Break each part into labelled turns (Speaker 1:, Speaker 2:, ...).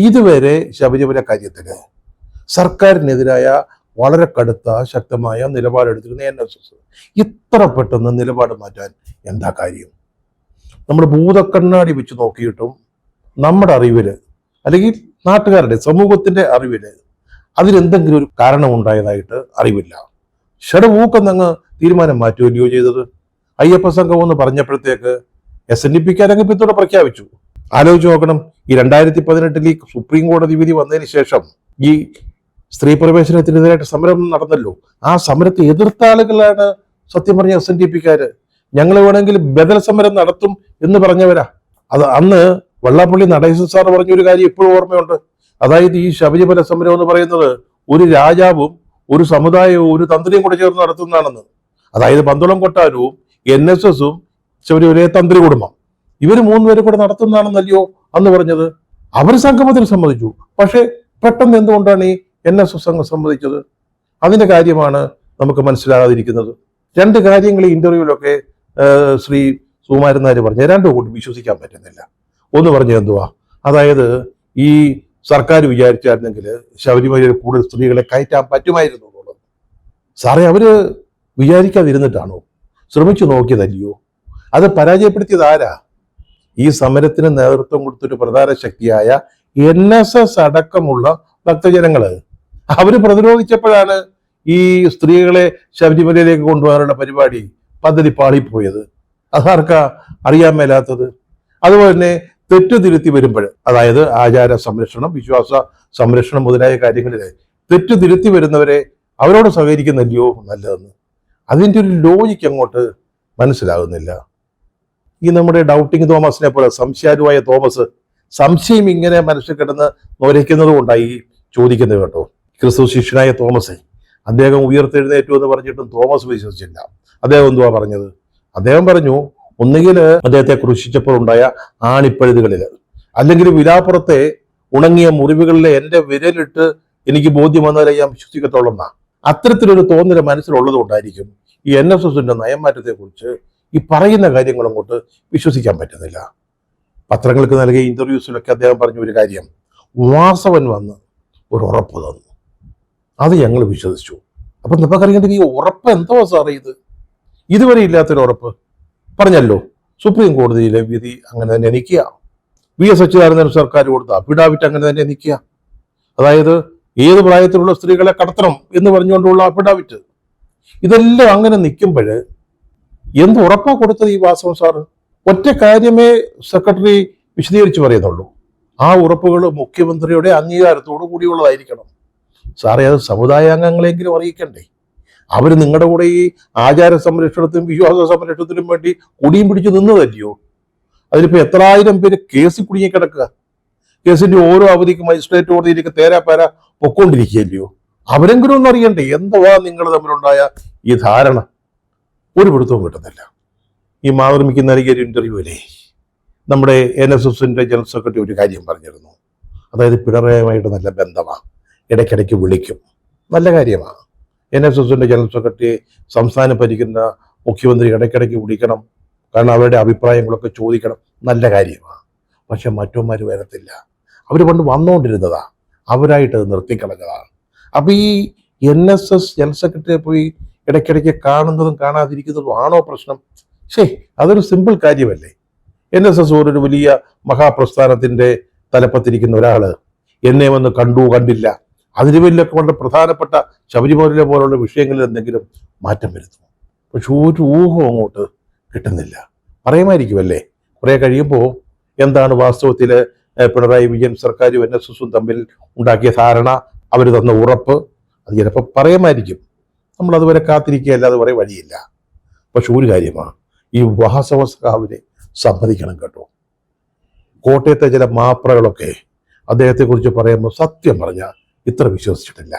Speaker 1: ഇതുവരെ ശബരിമല കാര്യത്തിൽ സർക്കാരിനെതിരായ വളരെ കടുത്ത ശക്തമായ നിലപാടെടുത്തിരുന്ന NSS ഇത്ര പെട്ടെന്ന് നിലപാട് മാറ്റാൻ എന്താ കാര്യം? നമ്മൾ ഭൂതക്കണ്ണാടി വെച്ച് നോക്കിയിട്ടും നമ്മുടെ അറിവില് അല്ലെങ്കിൽ നാട്ടുകാരുടെ സമൂഹത്തിന്റെ അറിവില് അതിനെന്തെങ്കിലും ഒരു കാരണം ഉണ്ടായതായിട്ട് അറിവില്ല. ഷഡവൂക്കെന്നങ്ങ് തീരുമാനം മാറ്റുകയോ ചെയ്തത്. അയ്യപ്പ സംഘം എന്ന് പറഞ്ഞപ്പോഴത്തേക്ക് SNDP രംഗപ്പിത്തൂടെ പ്രഖ്യാപിച്ചു. ആലോചിച്ച് നോക്കണം, ഈ 2018 ഈ സുപ്രീം കോടതി വിധി വന്നതിന് ശേഷം ഈ സ്ത്രീ പ്രവേശനത്തിനെതിരായിട്ട് സമരം നടന്നല്ലോ. ആ സമരത്തെ എതിർത്ത ആളുകളാണ് സത്യം പറഞ്ഞ SNDP. ഞങ്ങൾ വേണമെങ്കിൽ ബദൽ സമരം നടത്തും എന്ന് പറഞ്ഞവരാ. അത് അന്ന് വെള്ളാപ്പള്ളി നടേശൻ സാർ പറഞ്ഞൊരു കാര്യം ഇപ്പോഴും ഓർമ്മയുണ്ട്. അതായത് ഈ ശബരിമല സമരം എന്ന് പറയുന്നത് ഒരു രാജാവും ഒരു സമുദായവും ഒരു തന്ത്രിയും കൂടെ ചേർന്ന് നടത്തുന്നതാണെന്ന്. അതായത് പന്തളം കൊട്ടാരവും NSSഉം ശബരിമലയെ തന്ത്രി കുടുംബം ഇവർ മൂന്നുപേരും കൂടെ നടത്തുന്നതാണെന്നല്ലയോ അന്ന് പറഞ്ഞത്. അവർ സംഗമത്തിൽ സമ്മതിച്ചു. പക്ഷെ പെട്ടെന്ന് എന്തുകൊണ്ടാണ് ഈ NSS സംഘം സമ്മതിച്ചത്? അതിന്റെ കാര്യമാണ് നമുക്ക് മനസ്സിലാകാതിരിക്കുന്നത്. രണ്ട് കാര്യങ്ങൾ ഈ ഇന്റർവ്യൂവിലൊക്കെ ശ്രീ സുകുമാരൻ നായർ പറഞ്ഞ രണ്ടും കൂടി വിശ്വസിക്കാൻ പറ്റുന്നില്ല. ഒന്ന് പറഞ്ഞത് എന്തുവാ, അതായത് ഈ സർക്കാർ വിചാരിച്ചായിരുന്നെങ്കിൽ ശബരിമലയിൽ കൂടുതൽ സ്ത്രീകളെ കയറ്റാൻ പറ്റുമായിരുന്നു എന്നുള്ളത്. സാറേ, അവര് വിചാരിക്കാതിരുന്നിട്ടാണോ? ശ്രമിച്ചു നോക്കിയതല്ലയോ? അത് പരാജയപ്പെടുത്തിയത് ആരാ? ഈ സമരത്തിന് നേതൃത്വം കൊടുത്തൊരു പ്രധാന ശക്തിയായ NSS അടക്കമുള്ള ഭക്തജനങ്ങള്. അവര് പ്രതിരോധിച്ചപ്പോഴാണ് ഈ സ്ത്രീകളെ ശബരിമലയിലേക്ക് കൊണ്ടുപോകാനുള്ള പദ്ധതി പാളിപ്പോയത്. അതാർക്കാ അറിയാൻ മേലാത്തത്? അതുപോലെ തന്നെ തെറ്റുതിരുത്തി വരുമ്പോൾ, അതായത് ആചാര സംരക്ഷണം, വിശ്വാസ സംരക്ഷണം മുതലായ കാര്യങ്ങളിൽ തെറ്റുതിരുത്തി വരുന്നവരെ അവരോട് സഹകരിക്കുന്നല്ലയോ നല്ലതെന്ന്. അതിൻ്റെ ഒരു ലോജിക്ക് അങ്ങോട്ട് മനസ്സിലാകുന്നില്ല. ഈ നമ്മുടെ ഡൗട്ടിങ് തോമസിനെ പോലെ സംശയാലുവായ തോമസ് സംശയം ഇങ്ങനെ മനസ്സിൽ കിടന്ന് നോരയ്ക്കുന്നത് കൊണ്ടായി ചോദിക്കുന്നത് കേട്ടോ. ക്രിസ്തു ശിഷ്യനായ തോമസ് അദ്ദേഹം ഉയർത്തെഴുന്നേറ്റു എന്ന് പറഞ്ഞിട്ടും തോമസ് വിശ്വസിച്ചില്ല. അദ്ദേഹം എന്തുവാ പറഞ്ഞത്? അദ്ദേഹം പറഞ്ഞു, ഒന്നുകിൽ അദ്ദേഹത്തെ ക്രൂശിച്ചപ്പോൾ ഉണ്ടായ ആണിപ്പഴുതുകളിൽ, അല്ലെങ്കിൽ വിലാപ്പുറത്തെ ഉണങ്ങിയ മുറിവുകളിലെ എൻ്റെ വിരലിട്ട് എനിക്ക് ബോധ്യം വന്നാലേ ഞാൻ വിശ്വസിക്കത്തുള്ളെന്നാ. അത്തരത്തിലൊരു തോന്നൽ മനസ്സിലുള്ളത് കൊണ്ടായിരിക്കും ഈ NSSന്റെ നയംമാറ്റത്തെക്കുറിച്ച് ഈ പറയുന്ന കാര്യങ്ങൾ അങ്ങോട്ട് വിശ്വസിക്കാൻ പറ്റുന്നില്ല. പത്രങ്ങൾക്ക് നൽകിയ ഇന്റർവ്യൂസിലൊക്കെ അദ്ദേഹം പറഞ്ഞ ഒരു കാര്യം, വാസവൻ വന്ന് ഒരു ഉറപ്പ് തന്നു, അത് ഞങ്ങൾ വിശ്വസിച്ചു. അപ്പൊ നമുക്കറിയേണ്ടത് ഈ ഉറപ്പ് എന്തോ സാറേ? ഇതുവരെ ഇല്ലാത്തൊരു ഉറപ്പ് പറഞ്ഞല്ലോ. സുപ്രീം കോടതിയിലെ വിധി അങ്ങനെ തന്നെ നിൽക്കുക. VS അച്യുതാനന്ദൻ സർക്കാർ കൊടുത്ത അഫിഡാവിറ്റ് അങ്ങനെ തന്നെ നിൽക്കുക. അതായത് ഏത് പ്രായത്തിലുള്ള സ്ത്രീകളെ കടത്തണം എന്ന് പറഞ്ഞുകൊണ്ടുള്ള അഫിഡാവിറ്റ്, ഇതെല്ലാം അങ്ങനെ നിൽക്കുമ്പോൾ എന്ത് ഉറപ്പാ കൊടുത്തത് ഈ വാസവൻ സാറ്? ഒറ്റ കാര്യമേ സെക്രട്ടറി വിശദീകരിച്ച് പറയുന്നുള്ളൂ. ആ ഉറപ്പുകൾ മുഖ്യമന്ത്രിയുടെ അംഗീകാരത്തോടു കൂടിയുള്ളതായിരിക്കണം. സാറേ, അത് സമുദായാംഗങ്ങളെങ്കിലും അറിയിക്കണ്ടേ? അവർ നിങ്ങളുടെ കൂടെ ഈ ആചാര സംരക്ഷണത്തിനും വിശ്വാസ സംരക്ഷണത്തിനും വേണ്ടി കുടിയും പിടിച്ച് നിന്നതല്ലയോ? അതിലിപ്പോ എത്രായിരം പേര് കേസിൽ കുടുങ്ങിക്കിടക്കുക. കേസിന്റെ ഓരോ അവധിക്ക് മജിസ്ട്രേറ്റ് കോടതിയിലേക്ക് തേരാപ്പാര പൊക്കോണ്ടിരിക്കുകയല്ലയോ? അവരെങ്കിലും ഒന്നും അറിയണ്ടേ എന്തുവാ നിങ്ങൾ തമ്മിലുണ്ടായ ഈ ധാരണ? ഒരു പിടുത്തവും കിട്ടുന്നില്ല. ഈ മാതൃഭൂമിക്ക് നൽകിയ ഒരു ഇന്റർവ്യൂവിലെ നമ്മുടെ NSSന്റെ ജനറൽ സെക്രട്ടറി ഒരു കാര്യം പറഞ്ഞിരുന്നു. അതായത് പിണറായിയുമായിട്ട് നല്ല ബന്ധമാണ്, ഇടയ്ക്കിടയ്ക്ക് വിളിക്കും, നല്ല കാര്യമാണ്. NSSന്റെ ജനറൽ സെക്രട്ടറിയെ സംസ്ഥാനം ഭരിക്കുന്ന മുഖ്യമന്ത്രി ഇടയ്ക്കിടയ്ക്ക് വിളിക്കണം, കാരണം അവരുടെ അഭിപ്രായങ്ങളൊക്കെ ചോദിക്കണം, നല്ല കാര്യമാണ്. പക്ഷെ മറ്റൊന്മാർ വരത്തില്ല. അവർ പണ്ട് വന്നുകൊണ്ടിരുന്നതാ, അവരായിട്ട് നിർത്തിക്കളഞ്ഞതാണ്. അപ്പൊ ഈ NSS ജനറൽ സെക്രട്ടറിയെ പോയി ഇടയ്ക്കിടയ്ക്ക് കാണുന്നതും കാണാതിരിക്കുന്നതും ആണോ പ്രശ്നം? അതൊരു സിമ്പിൾ കാര്യമല്ലേ? NSS ഒരു വലിയ മഹാപ്രസ്ഥാനത്തിന്റെ തലപ്പത്തിരിക്കുന്ന ഒരാള് എന്നെ വന്ന് കണ്ടില്ല, അതിന് വലിയൊക്കെ വളരെ പ്രധാനപ്പെട്ട ശബരിമല പോലുള്ള വിഷയങ്ങളിൽ എന്തെങ്കിലും മാറ്റം വരുത്തും. പക്ഷെ ഒരു ഊഹം അങ്ങോട്ട് കിട്ടുന്നില്ല. പറയുമായിരിക്കുമല്ലേ കുറെ കഴിയുമ്പോൾ എന്താണ് വാസ്തവത്തിൽ പിണറായി വിജയൻ സർക്കാരും NSSഉം തമ്മിൽ ഉണ്ടാക്കിയ ധാരണ, അവർ തന്ന ഉറപ്പ്, അത് ചിലപ്പോൾ പറയുമായിരിക്കും. നമ്മൾ അതുവരെ കാത്തിരിക്കുകയല്ല, അത് പറയാൻ വഴിയില്ല. പക്ഷെ ഒരു കാര്യമാണ്, ഈ വാസവ സഖാവിനെ സമ്മതിക്കണം കേട്ടോ. കോട്ടയത്തെ ചില മാപ്രകളൊക്കെ അദ്ദേഹത്തെക്കുറിച്ച് പറയുമ്പോൾ സത്യം പറഞ്ഞാൽ ഇത്ര വിശ്വസിച്ചിട്ടില്ല.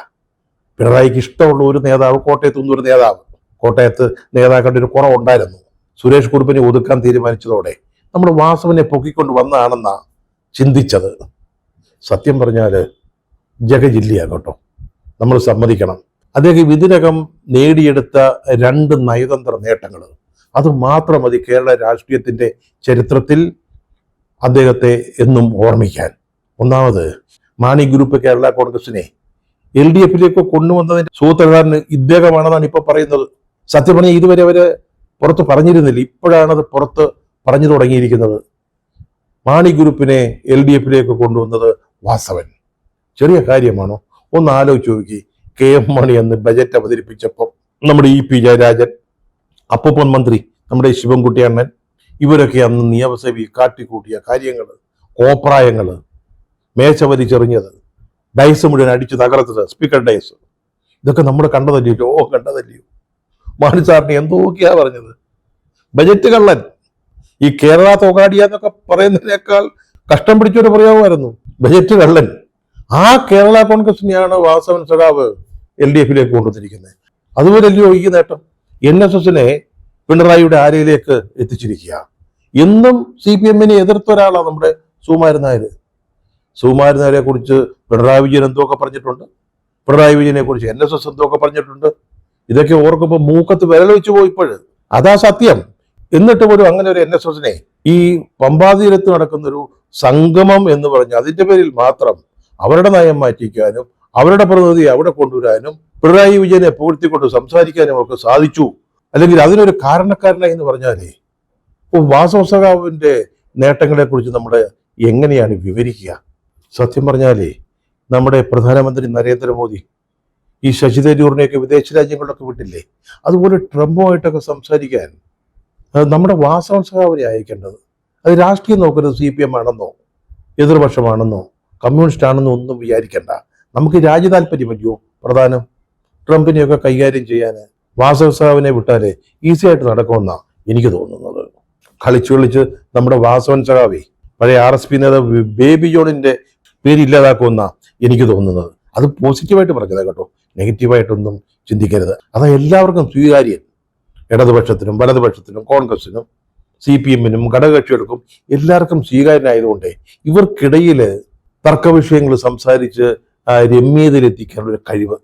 Speaker 1: പിണറായിക്ക് ഇഷ്ടമുള്ള ഒരു നേതാവ് കോട്ടയത്തുനിന്ന് ഒരു നേതാവ്, കോട്ടയത്ത് നേതാക്കളുടെ ഒരു കുറവുണ്ടായിരുന്നു. സുരേഷ് കുറുപ്പിനെ ഒതുക്കാൻ തീരുമാനിച്ചതോടെ നമ്മൾ വാസവനെ പൊക്കിക്കൊണ്ട് വന്നതാണെന്നാ ചിന്തിച്ചത്. സത്യം പറഞ്ഞാൽ ജഗജില്ലിയാണ് കേട്ടോ, നമ്മൾ സമ്മതിക്കണം. അദ്ദേഹം ഇതിനകം നേടിയെടുത്ത 2 നയതന്ത്ര നേട്ടങ്ങൾ, അത് മാത്രം മതി കേരള രാഷ്ട്രീയത്തിന്റെ ചരിത്രത്തിൽ അദ്ദേഹത്തെ എന്നും ഓർമ്മിക്കാൻ. ഒന്നാമത് മാണി ഗ്രൂപ്പ് കേരള കോൺഗ്രസിനെ LDFിലേക്ക് കൊണ്ടുവന്നതിന്റെ സൂത്രധാരൻ ഇദ്ദേഹമാണെന്നാണ് ഇപ്പൊ പറയുന്നത്. സത്യം പറഞ്ഞാൽ ഇതുവരെ അവര് പുറത്ത് പറഞ്ഞിരുന്നില്ല, ഇപ്പോഴാണ് അത് പുറത്ത് പറഞ്ഞു തുടങ്ങിയിരിക്കുന്നത്. മാണി ഗ്രൂപ്പിനെ LDFിലേക്ക് കൊണ്ടുവന്നത് വാസവൻ ചെറിയ കാര്യമാണോ? ഒന്ന് ആലോചിച്ച് നോക്കി. KM മാണി അന്ന് ബജറ്റ് അവതരിപ്പിച്ചപ്പോൾ നമ്മുടെ EP ജയരാജൻ, അപ്പൂപ്പൻ മന്ത്രി നമ്മുടെ ശിവൻകുട്ടി അണ്ണൻ, ഇവരൊക്കെ അന്ന് നിയമസഭയിൽ കാട്ടിക്കൂട്ടിയ കാര്യങ്ങൾ, കോപ്രായങ്ങൾ, മേശ വലിച്ചെറിഞ്ഞത്, ഡൈസ് മുഴുവൻ അടിച്ച് തകർത്തത്, സ്പീക്കർ ഡൈസ്, ഇതൊക്കെ നമ്മൾ കണ്ടതല്ലയോ? കണ്ടതല്ലയോ? മാണി സാറിന് എന്തൊക്കെയാ പറഞ്ഞത്? ബജറ്റ് കള്ളൻ. ഈ കേരള തോകാടിയ എന്നൊക്കെ പറയുന്നതിനേക്കാൾ കഷ്ടം പിടിച്ചൊരു പ്രയോഗമായിരുന്നു ബജറ്റ് കള്ളൻ. ആ കേരള കോൺഗ്രസിനെയാണ് വാസവൻ സഖാവ് LDFിലേക്ക് കൊണ്ടുവന്നിരിക്കുന്നത്. അതുപോലല്ലയോ ഈ നേട്ടം? NSSനെ പിണറായിയുടെ ആരയിലേക്ക് എത്തിച്ചിരിക്കുക. എന്നും CPMനെ എതിർത്ത ഒരാളാണ് നമ്മുടെ സുകുമാരൻ നായർ. സുകുമാരൻ നായരെ കുറിച്ച് പിണറായി വിജയൻ എന്തൊക്കെ പറഞ്ഞിട്ടുണ്ട്, പിണറായി വിജയനെ കുറിച്ച് NSS എന്തൊക്കെ പറഞ്ഞിട്ടുണ്ട്. ഇതൊക്കെ ഓർക്കുമ്പോൾ മൂക്കത്ത് വിരൽ വെച്ച് പോയിപ്പോഴ്. അതാ സത്യം. എന്നിട്ട് പോലും അങ്ങനെ ഒരു NSSനെ ഈ പമ്പാതീരത്ത് നടക്കുന്നൊരു സംഗമം എന്ന് പറഞ്ഞ് അതിന്റെ പേരിൽ മാത്രം അവരുടെ നയം മാറ്റിക്കാനും അവരുടെ പ്രതിനിധിയെ അവിടെ കൊണ്ടുവരാനും പിണറായി വിജയനെ പൂഴ്ത്തിക്കൊണ്ട് സംസാരിക്കാനും ഒക്കെ സാധിച്ചു. അല്ലെങ്കിൽ അതിനൊരു കാരണക്കാരനായി എന്ന് പറഞ്ഞാലേ വാസവ സഖാവിന്റെ നേട്ടങ്ങളെ കുറിച്ച് നമ്മൾ എങ്ങനെയാണ് വിവരിക്കുക? സത്യം പറഞ്ഞാലേ നമ്മുടെ പ്രധാനമന്ത്രി നരേന്ദ്രമോദി ഈ ശശി തരൂരിനെയൊക്കെ വിദേശ രാജ്യങ്ങളിലൊക്കെ വിട്ടില്ലേ, അതുപോലെ ട്രംപുമായിട്ടൊക്കെ സംസാരിക്കാൻ നമ്മുടെ വാസവൻ സഖാവിനെ അയക്കേണ്ടത്. അത് രാഷ്ട്രീയം നോക്കരുത്, CPM ആണെന്നോ എതിർപക്ഷമാണെന്നോ കമ്മ്യൂണിസ്റ്റ് ആണെന്നോ ഒന്നും വിചാരിക്കണ്ട. നമുക്ക് രാജ്യ താല്പര്യമല്ലയോ പ്രധാനം? ട്രംപിനെയൊക്കെ കൈകാര്യം ചെയ്യാൻ വാസവ സഖാവിനെ വിട്ടാലേ ഈസി ആയിട്ട് നടക്കുമെന്നാണ് എനിക്ക് തോന്നുന്നത്. കളിച്ച് നമ്മുടെ വാസവൻ സഖാവേ പഴയ RSP നേതാവ് ബേബി ജോണിന്റെ പേരില്ലാതാക്കുമെന്നാണ് എനിക്ക് തോന്നുന്നത്. അത് പോസിറ്റീവായിട്ട് പറഞ്ഞത് കേട്ടോ, നെഗറ്റീവായിട്ടൊന്നും ചിന്തിക്കരുത്. അത് എല്ലാവർക്കും സ്വീകാര്യൻ. ഇടതുപക്ഷത്തിനും വലതുപക്ഷത്തിനും കോൺഗ്രസിനും CPMനും ഘടകകക്ഷികൾക്കും എല്ലാവർക്കും സ്വീകാര്യനായതുകൊണ്ട് ഇവർക്കിടയിൽ തർക്ക വിഷയങ്ങൾ സംസാരിച്ച് രമ്യതയിലെത്തിക്കാനുള്ള ഒരു കഴിവ്,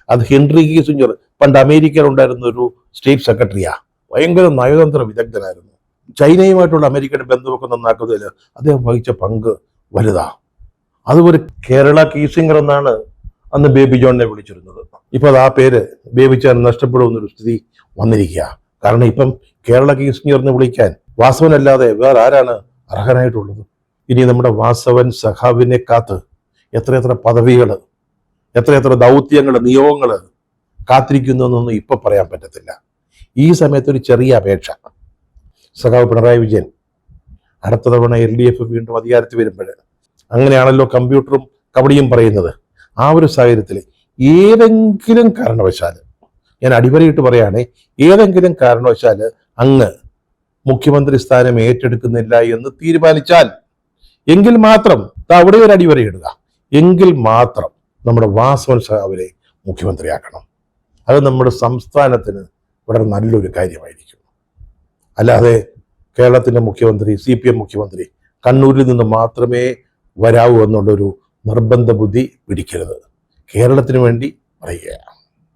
Speaker 1: അത് ഹെൻറി കിസിഞ്ചർ പണ്ട് അമേരിക്കയിൽ ഉണ്ടായിരുന്ന ഒരു സ്റ്റേറ്റ് സെക്രട്ടറിയാ. ഭയങ്കര നയതന്ത്ര വിദഗ്ധനായിരുന്നു. ചൈനയുമായിട്ടുള്ള അമേരിക്കയുടെ ബന്ധമൊക്കെ നന്നാക്കുന്നതിൽ അദ്ദേഹം വഹിച്ച പങ്ക് വലുതാ. അതുപോലെ കേരള കീസിംഗർ എന്നാണ് അന്ന് ബേബി ജോണിനെ വിളിച്ചിരുന്നത്. ഇപ്പൊ അത് ആ പേര് ബേബിച്ചാൻ നഷ്ടപ്പെടുമെന്നൊരു സ്ഥിതി വന്നിരിക്കുക. കാരണം ഇപ്പം കേരള കീസിംഗർ എന്ന് വിളിക്കാൻ വാസവനല്ലാതെ വേറെ ആരാണ് അർഹനായിട്ടുള്ളത്? ഇനി നമ്മുടെ വാസവൻ സഖാവിനെ കാത്ത് എത്രയെത്ര പദവികൾ, എത്രയെത്ര ദൗത്യങ്ങൾ, നിയോഗങ്ങൾ കാത്തിരിക്കുന്നു എന്നൊന്നും ഇപ്പൊ പറയാൻ പറ്റത്തില്ല. ഈ സമയത്ത് ഒരു ചെറിയ അപേക്ഷ, സഖാവ് പിണറായി വിജയൻ അടുത്ത തവണ LDF വീണ്ടും അധികാരത്തിൽ വരുമ്പോൾ, അങ്ങനെയാണല്ലോ കമ്പ്യൂട്ടറും കബഡിയും പറയുന്നത്. ആ ഒരു സാഹചര്യത്തിൽ ഏതെങ്കിലും കാരണവശാൽ, ഞാൻ അടിവരയിട്ട് പറയുകയാണെ, ഏതെങ്കിലും കാരണവശാൽ അങ്ങ് മുഖ്യമന്ത്രി സ്ഥാനം ഏറ്റെടുക്കുന്നില്ല എന്ന് തീരുമാനിച്ചാൽ എങ്കിൽ മാത്രം അവിടെ ഒരു അടിവരയിടുക. എങ്കിൽ മാത്രം നമ്മുടെ വാസവൻ സഖാവിനെ മുഖ്യമന്ത്രിയാക്കണം. അത് നമ്മുടെ സംസ്ഥാനത്തിന് വളരെ നല്ലൊരു കാര്യമായിരിക്കും. അല്ലാതെ കേരളത്തിന്റെ മുഖ്യമന്ത്രി, CPM മുഖ്യമന്ത്രി കണ്ണൂരിൽ നിന്ന് മാത്രമേ വരാവൂ എന്നുള്ളൊരു നിർബന്ധ ബുദ്ധി പിടിക്കരുത്. കേരളത്തിന് വേണ്ടി പറയുകയാണ്.